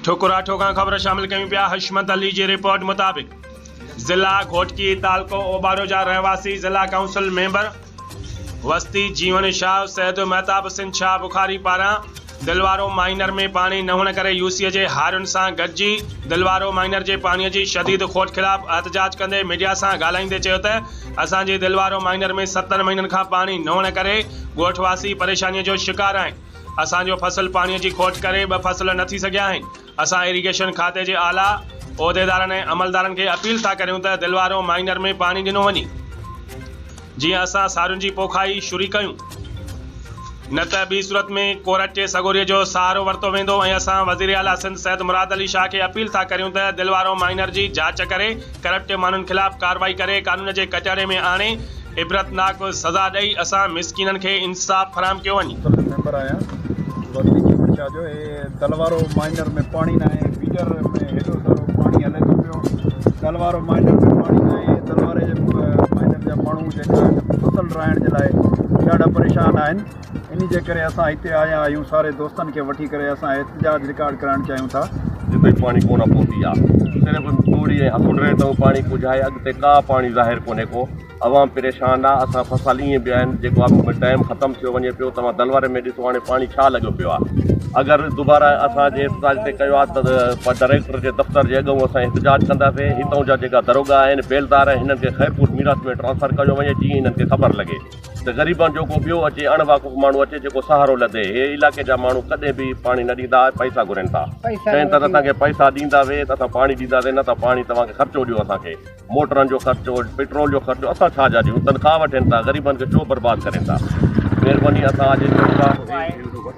ठुकुरा ठोका ख़बर शामिल कयूं पिया। हशमत अली जी रिपोर्ट मुताबिक ज़िला घोटकी तालको ओबारो जा रहवासी ज़िला काउंसिल मेंबर वस्ती जीवन शाह सैद महताब सिंध शाह बुखारी पारां दिलवारो माइनर में पानी न हुअण करे यूसीअ जे हारियुनि सां गॾिजी दिलवारो माइनर जे पाणीअ जी शदीद खोट ख़िलाफ़ एहतजाज कंदे मीडिया सां ॻाल्हाईंदे चयो त असांजे दिलवारो माइनर में 7 महीननि खां पानी न हुअण करे ॻोठवासी परेशानीअ जो शिकार आहिनि। असांजो फसल पाणीअ जी खोट करे 2 फसल न थी सघिया आहिनि। असां इरीगेशन खाते जे आला उहिदेदारनि ऐं अमलदारनि खे अपील था करियूं त दिलवारो माइनर में पानी ॾिनो वञे जीअं असां सारुनि जी पोखाई शुरू कयूं, न त ॿी सूरत में कोरट जे सगोरीअ जो सहारो वरितो वेंदो। ऐं असां वज़ीर आला सिंध सैद मुराद अली शाह खे अपील था करियूं त दिलवारो माइनर जी जांच करे करप्ट माण्हुनि ख़िलाफ़ कार्रवाई करे कानून जे कचहरे में आणे इबरतनाक सज़ा ॾेई असां मिसकीननि खे इंसाफ़ फराहम कयो वञे। मेंबर आहियां वस्ती जीवन शाह जो। दिलवारो माइनर में पानी न आहे, बीटर में हेॾो सारो पाणी हले थो पियो। दिलवारो माइनर में पाणी न आहे। दिलवारे जे माइनर जा माण्हू जेका फसल राइण जे लाइ ॾाढा परेशान आहिनि। इन जे करे असां हिते आया आहियूं सारे दोस्तनि खे वठी करे असां एहतजाज रिकॉर्ड कराइण चाहियूं था। जिते पानी कोन पहुती आहे सिर्फ़ु थोरी हथुड़ रहे तो पानी पुॼाए, अॻिते का पानी ज़ाहिर कोन्हे को। अवाम परेशान आहे। असां फसल ईअं बि आहिनि जेको आहे टाइम ख़तमु थियो वञे पियो। तव्हां दलवारे में ॾिसो हाणे पानी छा लॻो पियो आहे। अगरि दुबारा असांजे एहतजाज ते कयो आहे त डायरेक्टर जे दफ़्तर जे अॻु असां एहतजाज कंदासीं। हितां जा जेका दरोगा आहिनि बेलदार आहिनि हिननि खे ख़ैरपुर मीरात में ट्रांसफ़र कयो वञे जीअं हिननि खे ख़बर लॻे त ग़रीबनि जो को ॿियो अचे अणवाक़ुफ़ माण्हू अचे जेको सहारो लधे। हे इलाइक़े जा माण्हू कॾहिं बि पाणी न ॾींदा, पैसा घुरनि था। चवनि था त तव्हांखे पैसा ॾींदासीं त असां पाणी ॾींदासीं, न त पाणी तव्हांखे ख़र्चो ॾियो असांखे, मोटरनि जो ख़र्चो, पेट्रोल जो ख़र्चो असां छा जा ॾियूं। तनख़्वाह वठनि था, ग़रीबनि खे छो बर्बादु करनि था। महिरबानी असां अॼु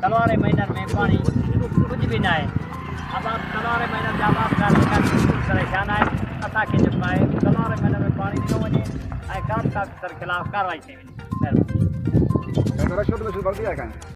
दिलवारे महीनर में पानी कुछ भी ना है। असां दिलवारे महीनर जा परेशान आहिनि। असांखे जेको आहे दिलवारे महीनर में पानी ॾिनो वञे ऐं ख़िलाफ़ कार्रवाई कई वञे।